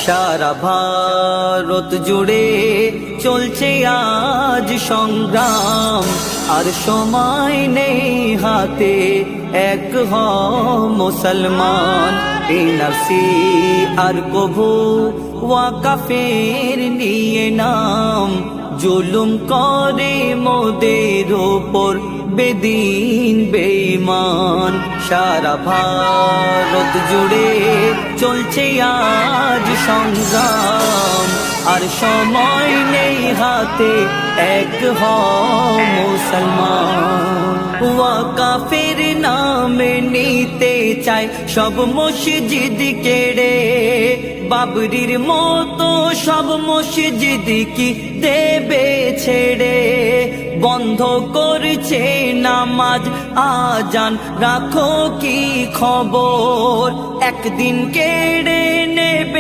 সারা ভারত জুড়ে চলছে আজ সংগ্রাম, আর সময় নেই হাতে, এক হও মুসলমান। এনআরসি আর কভু ওয়াকাফের নিয়ে নাম, জুলুম করে মোদের ওপর বেদিন বেঈমান। সারা ভারত জুড়ে চলছে আজ সংগ্রাম, আর সময় নেই হাতে, এক হও মুসলমান। ওয়াকাফের নামে নিতে চায় সব মসজিদ কেড়ে, বাবরির মতো সব মসজিদ কি দেবে ছেড়ে। বন্ধ করছে নামাজ আজান, রাখো কি খবর, একদিন কেড়ে নেবে